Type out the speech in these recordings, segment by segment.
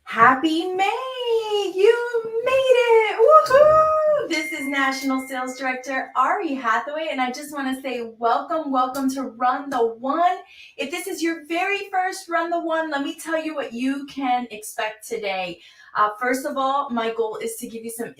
Happy May! You made it! Woohoo! This is National Sales Director Ari Hathaway, and I just want to say welcome to Run the One. If this is your very first Run the One, let me tell you what you can expect today. First of all, my goal is to give you some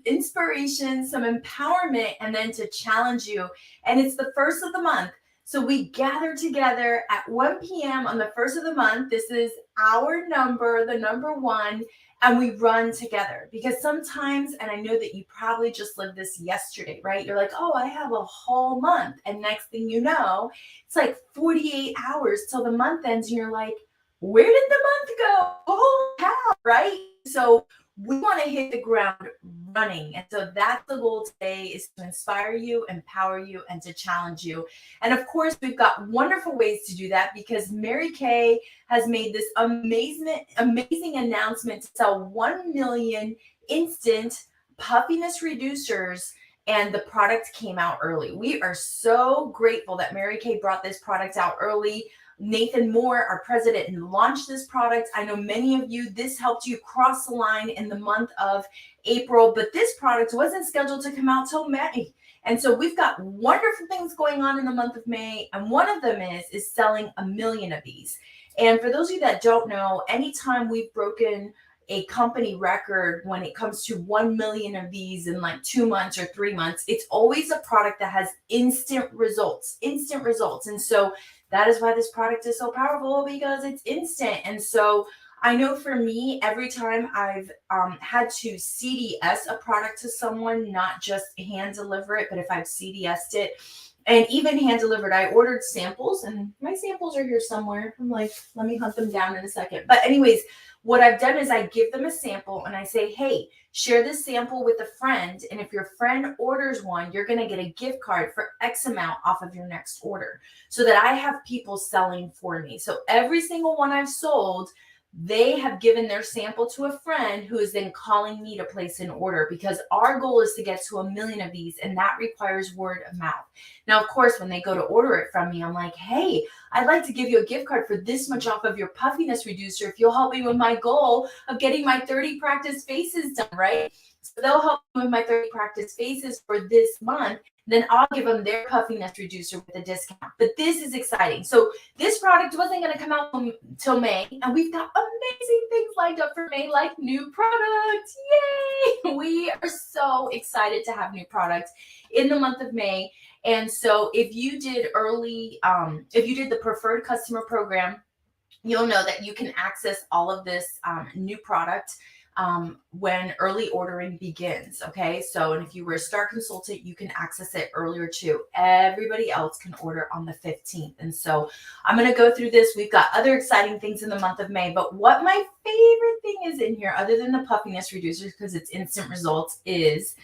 inspiration, some empowerment, and then to challenge you. And it's the first of the month. So we gather together at 1 p.m. on the first of the month. This is our number, the number one, and we run together. Because sometimes, and I know that you probably just lived this yesterday, right? You're like, oh, I have a whole month. And next thing you know, it's like 48 hours till the month ends. And you're like, where did the month go? Holy cow, right? So we want to hit the ground running. And so that's the goal today, is to inspire you, empower you, and to challenge you. And of course, we've got wonderful ways to do that because Mary Kay has made this amazing announcement to sell 1 million instant puffiness reducers, and the product came out early. We are so grateful that Mary Kay brought this product out early. Nathan Moore, our president, launched this product. I know many of you, this helped you cross the line in the month of April, but this product wasn't scheduled to come out till May. And so we've got wonderful things going on in the month of May. And one of them is selling 1 million of these. And for those of you that don't know, anytime we've broken a company record when it comes to 1 million of these in like 2 months or 3 months, it's always a product that has instant results. And so that is why this product is so powerful, because it's instant. And so I know for me, every time I've had to CDS a product to someone, not just hand deliver it, but if I've CDS'd it, and even hand delivered, I ordered samples, and my samples are here somewhere. I'm like, let me hunt them down in a second. But anyways, what I've done is I give them a sample and I say, hey, share this sample with a friend. And if your friend orders one, you're going to get a gift card for X amount off of your next order, so that I have people selling for me. So every single one I've sold, they have given their sample to a friend who is then calling me to place an order, because our goal is to get to 1 million of these, and that requires word of mouth. Now, of course, when they go to order it from me, I'm like, hey, I'd like to give you a gift card for this much off of your puffiness reducer if you'll help me with my goal of getting my 30 practice faces done, right? So they'll help me with my 30 practice faces for this month. Then I'll give them their puffiness reducer with a discount. But this is exciting. So this product wasn't going to come out till May, and we've got amazing things lined up for May, like new products. Yay! We are so excited to have new products in the month of May. And so if you did the preferred customer program, you'll know that you can access all of this new product when early ordering begins. Okay, so, and if you were a Star consultant, you can access it earlier too. Everybody else can order on the 15th. And so I'm going to go through this. We've got other exciting things in the month of May, but what my favorite thing is in here, other than the puffiness reducers, because it's instant results, is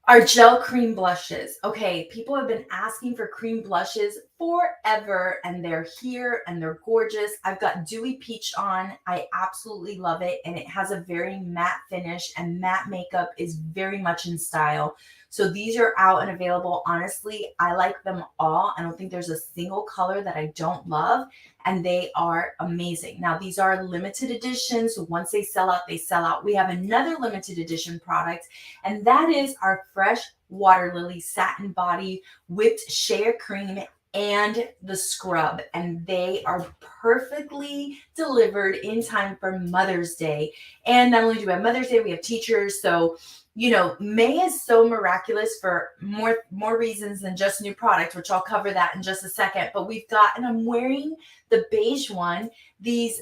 our gel cream blushes. Okay, people have been asking for cream blushes forever, and they're here and they're gorgeous. I've got Dewy Peach on. I absolutely love it, and it has a very matte finish, and matte makeup is very much in style. So these are out and available. Honestly, I like them all. I don't think there's a single color that I don't love, and they are amazing. Now, these are limited editions. So once they sell out, they sell out. We have another limited edition product, and that is our Fresh Water Lily Satin Body Whipped Shea Cream and the scrub, and they are perfectly delivered in time for Mother's Day. And not only do we have Mother's Day, we have teachers. So, you know, May is so miraculous for more reasons than just new product, which I'll cover that in just a second. But we've got, and I'm wearing the beige one, these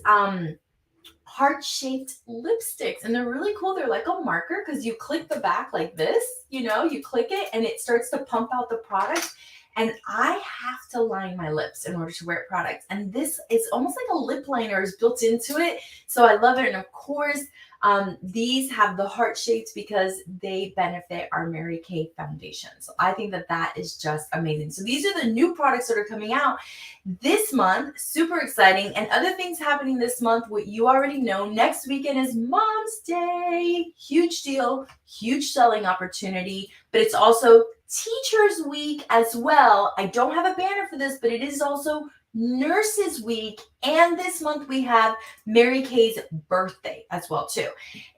heart-shaped lipsticks, and they're really cool. They're like a marker, because you click the back like this, you click it and it starts to pump out the product. And I have to line my lips in order to wear product. And this is almost like a lip liner is built into it. So I love it. And of course, these have the heart shapes because they benefit our Mary Kay foundation. So I think that that is just amazing. So these are the new products that are coming out this month. Super exciting. And other things happening this month, what you already know, next weekend is Mom's Day. Huge deal, huge selling opportunity, but it's also Teachers Week as well. I don't have a banner for this, but it is also Nurses Week, and this month we have Mary Kay's birthday as well too.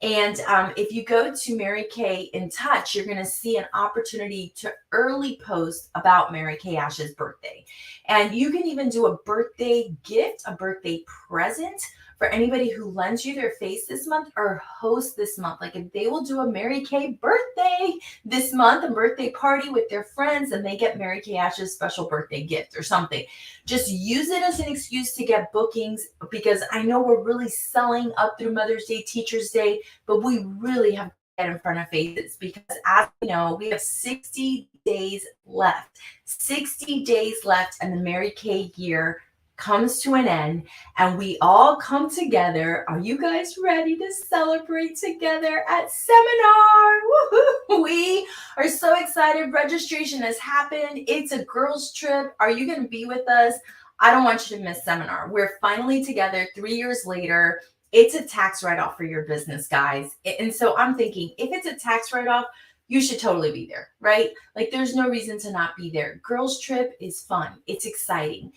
And if you go to Mary Kay in Touch, you're going to see an opportunity to early post about Mary Kay Ash's birthday. And you can even do a birthday gift, a birthday present for anybody who lends you their face this month or host this month. Like if they will do a Mary Kay birthday this month, a birthday party with their friends, and they get Mary Kay Ash's special birthday gift or something. Just use it as an excuse to get bookings, because I know we're really selling up through Mother's Day, Teacher's Day, but we really have to get in front of faces, because as we know, we have 60 days left. 60 days left, and the Mary Kay year comes to an end, and we all come together. Are you guys ready to celebrate together at seminar? Woohoo! We are so excited. Registration has happened. It's a girls trip. Are you going to be with us? I don't want you to miss seminar. We're finally together 3 years later. It's a tax write-off for your business, guys. And so I'm thinking, if it's a tax write-off, you should totally be there, right? Like there's no reason to not be there. Girls trip is fun. It's exciting.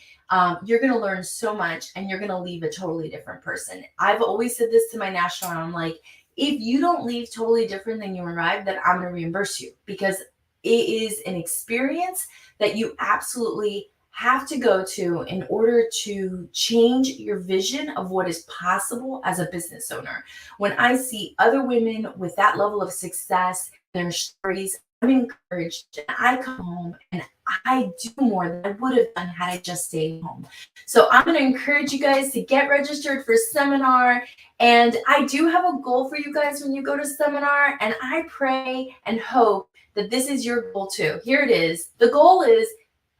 You're going to learn so much, and you're going to leave a totally different person. I've always said this to my national, and I'm like, if you don't leave totally different than you arrived, then I'm going to reimburse you, because it is an experience that you absolutely have to go to in order to change your vision of what is possible as a business owner. When I see other women with that level of success, their stories, I'm encouraged, and I come home and I do more than I would have done had I just stayed home. So I'm going to encourage you guys to get registered for seminar. And I do have a goal for you guys when you go to seminar, and I pray and hope that this is your goal too. Here it is. The goal is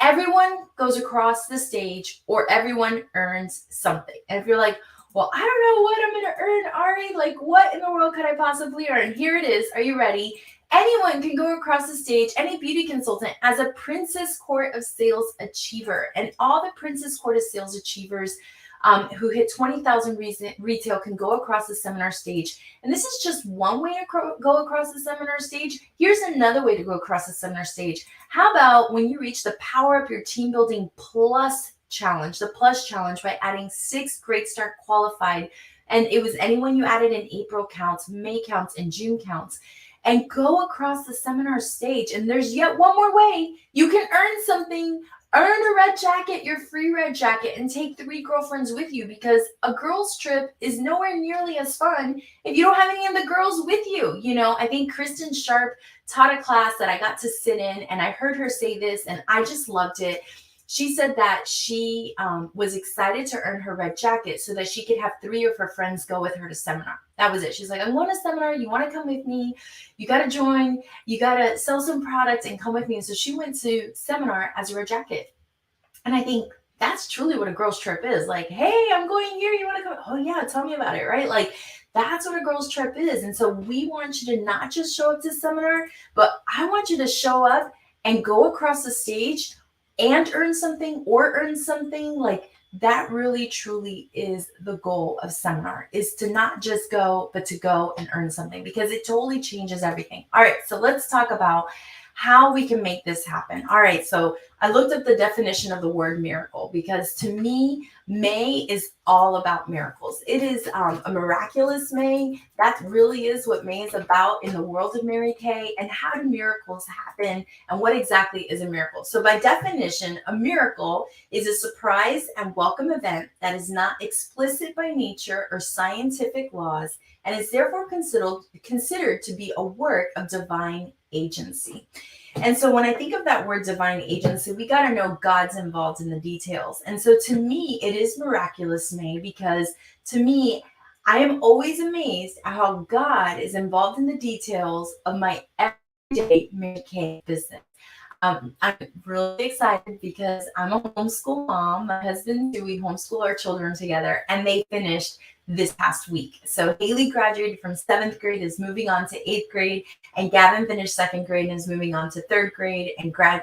everyone goes across the stage, or everyone earns something. And if you're like, well, I don't know what I'm going to earn, Ari, like what in the world could I possibly earn? Here it is. Are you ready? Anyone can go across the stage, any beauty consultant, as a Princess Court of Sales Achiever. And all the Princess Court of Sales Achievers who hit 20,000 retail can go across the seminar stage. And this is just one way to go across the seminar stage. Here's another way to go across the seminar stage. How about when you reach the Power Up Your Team Building Plus Challenge, the Plus Challenge, by adding 6 Great Start Qualified. And it was anyone you added in April counts, May counts, and June counts. And go across the seminar stage. And there's yet one more way. You can earn something. Earn a red jacket, your free red jacket, and take 3 girlfriends with you, because a girls trip is nowhere nearly as fun if you don't have any of the girls with you. You know, I think Kristen Sharp taught a class that I got to sit in, and I heard her say this, and I just loved it. She said that she was excited to earn her red jacket so that she could have 3 of her friends go with her to seminar. That was it. She's like, I'm going to seminar. You want to come with me? You got to join. You got to sell some products and come with me. And so she went to seminar as a red jacket. And I think that's truly what a girls trip is. Like, hey, I'm going here. You want to come? Oh, yeah. Tell me about it, right? Like, that's what a girls trip is. And so we want you to not just show up to seminar, but I want you to show up and go across the stage and earn something, or earn something. Like, that really truly is the goal of seminar, is to not just go, but to go and earn something, because it totally changes everything. All right, so let's talk about how we can make this happen. All right, so I looked up the definition of the word miracle, because to me, May is all about miracles. It is a miraculous May. That really is what May is about in the world of Mary Kay. And how do miracles happen, and what exactly is a miracle? So by definition, a miracle is a surprise and welcome event that is not explicit by nature or scientific laws, and is therefore considered to be a work of divine agency. And so when I think of that word divine agency, we got to know God's involved in the details. And so to me, it is miraculous May, because to me, I am always amazed at how God is involved in the details of my everyday Mary Kay business. I'm really excited because I'm a homeschool mom. My husband too, we homeschool our children together, and they finished this past week. So Haley graduated from 7th grade, is moving on to 8th grade, and Gavin finished 2nd grade and is moving on to 3rd grade.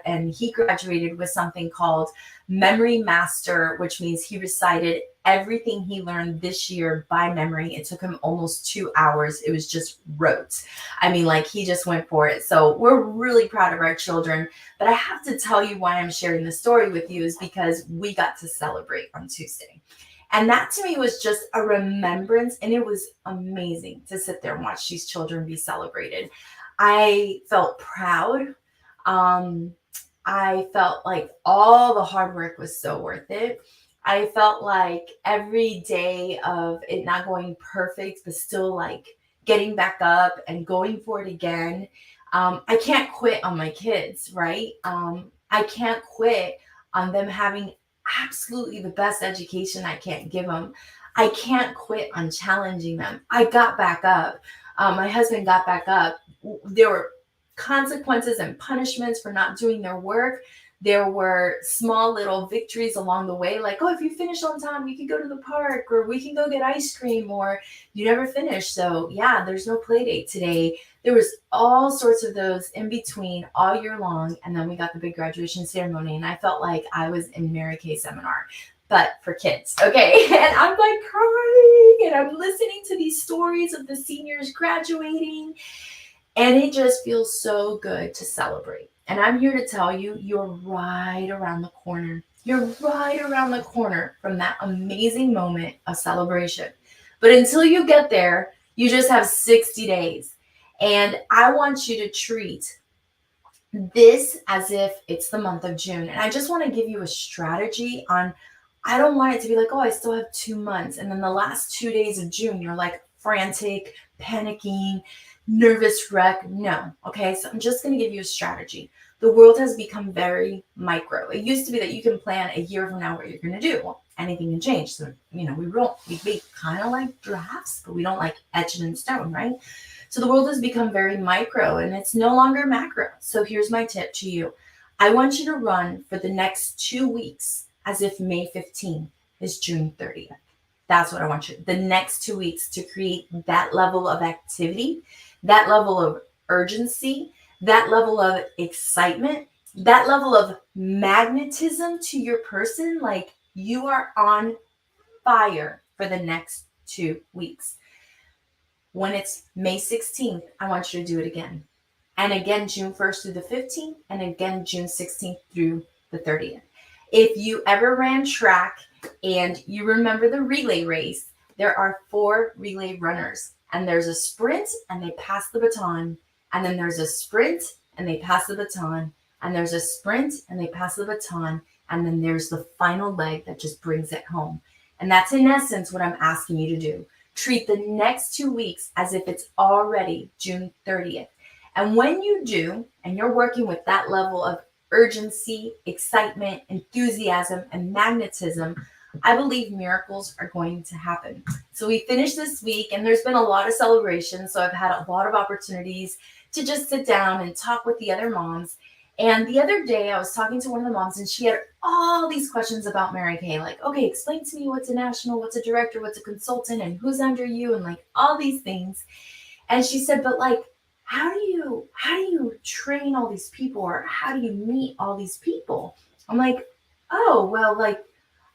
And he graduated with something called Memory Master, which means he recited everything he learned this year by memory. It took him almost 2 hours. It was just rote. I mean, like, he just went for it. So we're really proud of our children. But I have to tell you why I'm sharing this story with you is because we got to celebrate on Tuesday. And that to me was just a remembrance, and it was amazing to sit there and watch these children be celebrated. I felt proud. I felt like all the hard work was so worth it. I felt like every day of it not going perfect, but still like getting back up and going for it again. I can't quit on my kids, right? I can't quit on them having absolutely the best education I can't give them. I can't quit on challenging them. I got back up. My husband got back up. There were consequences and punishments for not doing their work. There were small little victories along the way, like, oh, if you finish on time, we can go to the park, or we can go get ice cream, or you never finish. So yeah, there's no play date today. There was all sorts of those in between all year long. And then we got the big graduation ceremony, and I felt like I was in Mary Kay seminar, but for kids. Okay. And I'm like crying, and I'm listening to these stories of the seniors graduating. And it just feels so good to celebrate. And I'm here to tell you, you're right around the corner. You're right around the corner from that amazing moment of celebration. But until you get there, you just have 60 days. And I want you to treat this as if it's the month of June. And I just want to give you a strategy on, I don't want it to be like, oh, I still have 2 months. And then the last 2 days of June, you're like frantic, panicking, nervous wreck. No. Okay. So I'm just going to give you a strategy. The world has become very micro. It used to be that you can plan a year from now what you're going to do. Well, anything can change. So, we make kind of like drafts, but we don't like etch it in stone, right? So the world has become very micro, and it's no longer macro. So here's my tip to you. I want you to run for the next 2 weeks as if May 15th is June 30th. That's what I want you, the next 2 weeks, to create that level of activity, that level of urgency, that level of excitement, that level of magnetism to your person. Like, you are on fire for the next 2 weeks. When it's May 16th, I want you to do it again. And again, June 1st through the 15th, and again, June 16th through the 30th. If you ever ran track and you remember the relay race, there are 4 relay runners, and there's a sprint and they pass the baton, and then there's a sprint and they pass the baton, and there's a sprint and they pass the baton, and then there's the final leg that just brings it home. And that's in essence what I'm asking you to do. Treat the next 2 weeks as if it's already June 30th. And when you do, and you're working with that level of urgency, excitement, enthusiasm, and magnetism, I believe miracles are going to happen. So we finished this week, and there's been a lot of celebrations. So I've had a lot of opportunities to just sit down and talk with the other moms. And the other day I was talking to one of the moms, and she had all these questions about Mary Kay. Like, okay, explain to me what's a national, what's a director, what's a consultant, and who's under you, and like all these things. And she said, but like, how do you train all these people, or how do you meet all these people? I'm like, oh, well, like,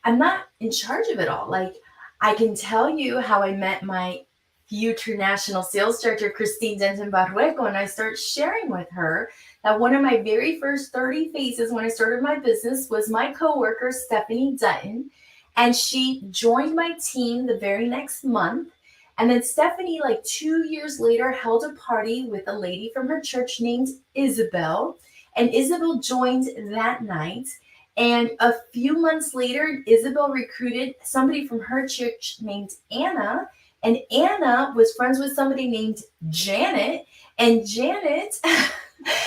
I'm not in charge of it all. Like, I can tell you how I met my future national sales director, Christine Denton Barrueco, and I start sharing with her that one of my very first 30 faces when I started my business was my coworker, Stephanie Dutton, and she joined my team the very next month. And then Stephanie, like 2 years later, held a party with a lady from her church named Isabel, and Isabel joined that night. And a few months later, Isabel recruited somebody from her church named Anna, and Anna was friends with somebody named Janet, and Janet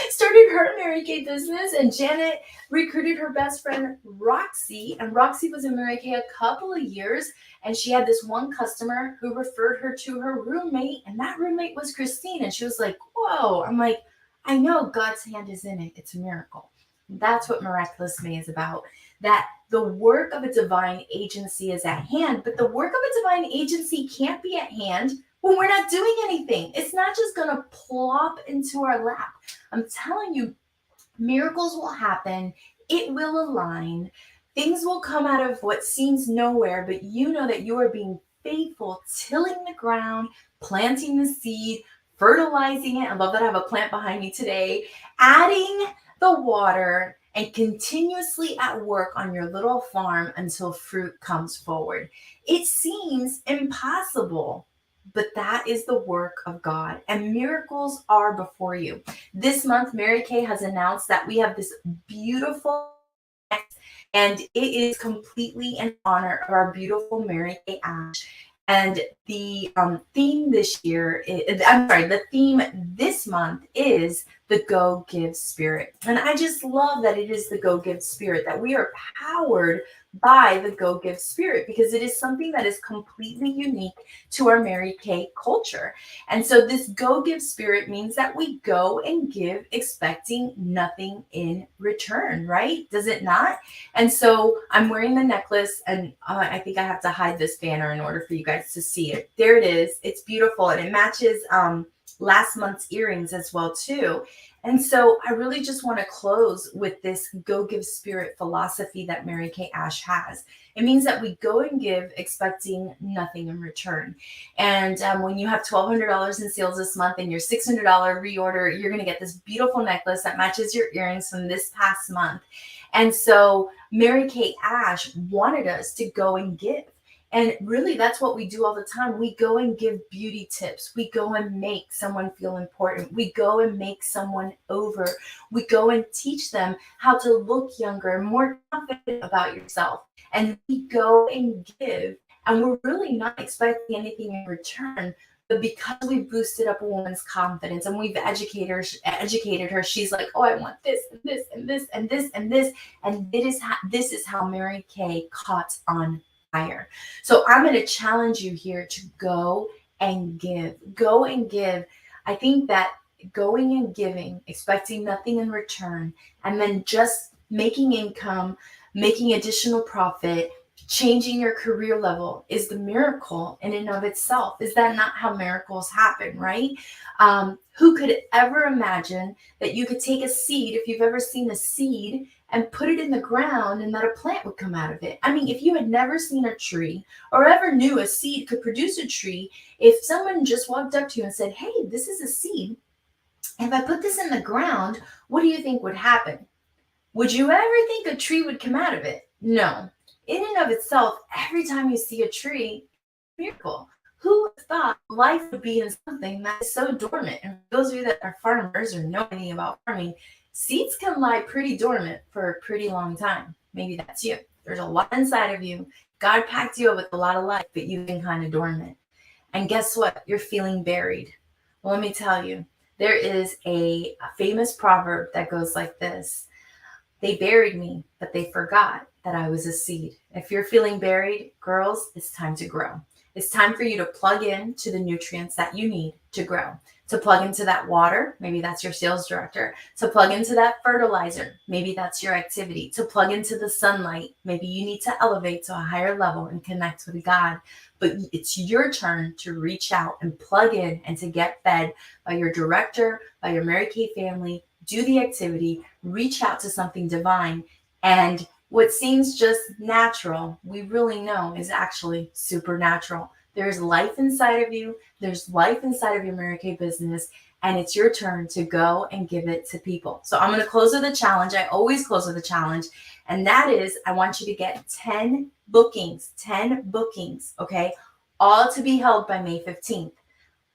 started her Mary Kay business, and Janet recruited her best friend Roxy, and Roxy was in Mary Kay a couple of years, and she had this one customer who referred her to her roommate, and that roommate was Christine, and she was like, whoa. I'm like, I know God's hand is in it. It's a miracle. That's what Miraculous May is about. That the work of a divine agency is at hand, but the work of a divine agency can't be at hand when we're not doing anything. It's not just going to plop into our lap. I'm telling you, miracles will happen. It will align. Things will come out of what seems nowhere, but you know that you are being faithful, tilling the ground, planting the seed, fertilizing it. I love that I have a plant behind me today, adding the water, and continuously at work on your little farm until fruit comes forward. It seems impossible, but that is the work of God, and miracles are before you. This month, Mary Kay has announced that we have this beautiful, and it is completely in honor of our beautiful Mary Kay Ash. And the theme this year, the theme this month is the Go Give Spirit. And I just love that it is the Go Give Spirit, that we are powered by the Go Give Spirit, because it is something that is completely unique to our Mary Kay culture. And so this Go Give Spirit means that we go and give expecting nothing in return, right? Does it not? And so I'm wearing the necklace, and I think I have to hide this banner in order for you guys to see it. There it is. It's beautiful, and it matches last month's earrings as well too. And so I really just want to close with this Go Give Spirit philosophy that Mary Kay Ash has. It means that we go and give expecting nothing in return. And when you have $1,200 in sales this month and your $600 reorder, you're going to get this beautiful necklace that matches your earrings from this past month. And so Mary Kay Ash wanted us to go and give. And really, that's what we do all the time. We go and give beauty tips. We go and make someone feel important. We go and make someone over. We go and teach them how to look younger and more confident about yourself. And we go and give. And we're really not expecting anything in return. But because we've boosted up a woman's confidence and we've educated her, she's like, oh, I want this and this and this and this and this. And this is how Mary Kay caught on fire. So I'm going to challenge you here to go and give. Go and give. I think that going and giving, expecting nothing in return, and then just making income, making additional profit, changing your career level is the miracle in and of itself. Is that not how miracles happen, right? Who could ever imagine that you could take a seed, if you've ever seen a seed, and put it in the ground and that a plant would come out of it? I mean, if you had never seen a tree or ever knew a seed could produce a tree, if someone just walked up to you and said, hey, this is a seed, if I put this in the ground, what do you think would happen? Would you ever think a tree would come out of it? No. In and of itself, every time you see a tree, it's a miracle. Who thought life would be in something that is so dormant? And for those of you that are farmers or know anything about farming, seeds can lie pretty dormant for a pretty long time. Maybe that's you. There's a lot inside of you. God packed you up with a lot of life, but you've been kind of dormant. And guess what? You're feeling buried. Well, let me tell you, there is a famous proverb that goes like this. They buried me, but they forgot that I was a seed. If you're feeling buried, girls, it's time to grow. It's time for you to plug in to the nutrients that you need to grow. To plug into that water, maybe that's your sales director. To plug into that fertilizer, maybe that's your activity. To plug into the sunlight, maybe you need to elevate to a higher level and connect with God. But it's your turn to reach out and plug in and to get fed by your director, by your Mary Kay family. Do the activity, reach out to something divine, and what seems just natural, we really know is actually supernatural. There's life inside of you. There's life inside of your Mary Kay business, and it's your turn to go and give it to people. So I'm going to close with a challenge. I always close with a challenge, and that is I want you to get 10 bookings, okay, all to be held by May 15th.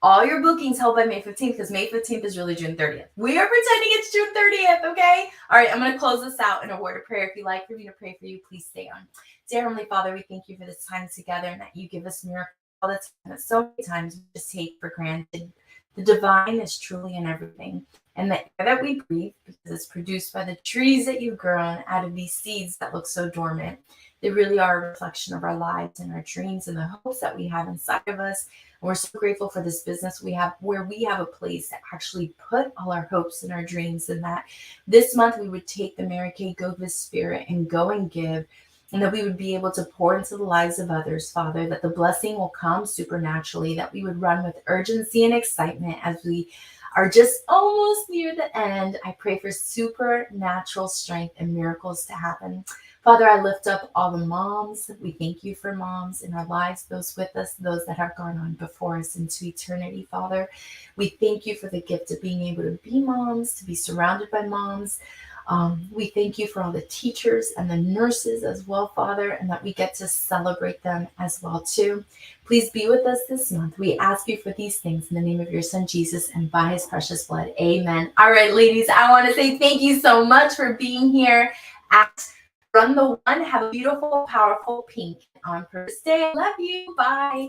All your bookings held by May 15th, because May 15th is really June 30th. We are pretending it's June 30th, okay? All right, I'm going to close this out in a word of prayer. If you'd like for me to pray for you, please stay on. Dear Heavenly Father, we thank you for this time together and that you give us miracles all the time that so many times we just take for granted. The divine is truly in everything. And the air that we breathe, because it's produced by the trees that you've grown out of these seeds that look so dormant, they really are a reflection of our lives and our dreams and the hopes that we have inside of us. And we're so grateful for this business we have, where we have a place to actually put all our hopes and our dreams in that. This month, we would take the Mary Kay Go Give Spirit and go and give. and that we would be able to pour into the lives of others, Father, that the blessing will come supernaturally, that we would run with urgency and excitement as we are just almost near the end. I pray for supernatural strength and miracles to happen. Father, I lift up all the moms. We thank you for moms in our lives, those with us, those that have gone on before us into eternity, Father. We thank you for the gift of being able to be moms, to be surrounded by moms. We thank you for all the teachers and the nurses as well, Father, and that we get to celebrate them as well, too. Please be with us this month. We ask you for these things in the name of your Son, Jesus, and by his precious blood. Amen. All right, ladies, I want to say thank you so much for being here at Run the One. Have a beautiful, powerful pink on purpose day. Love you. Bye.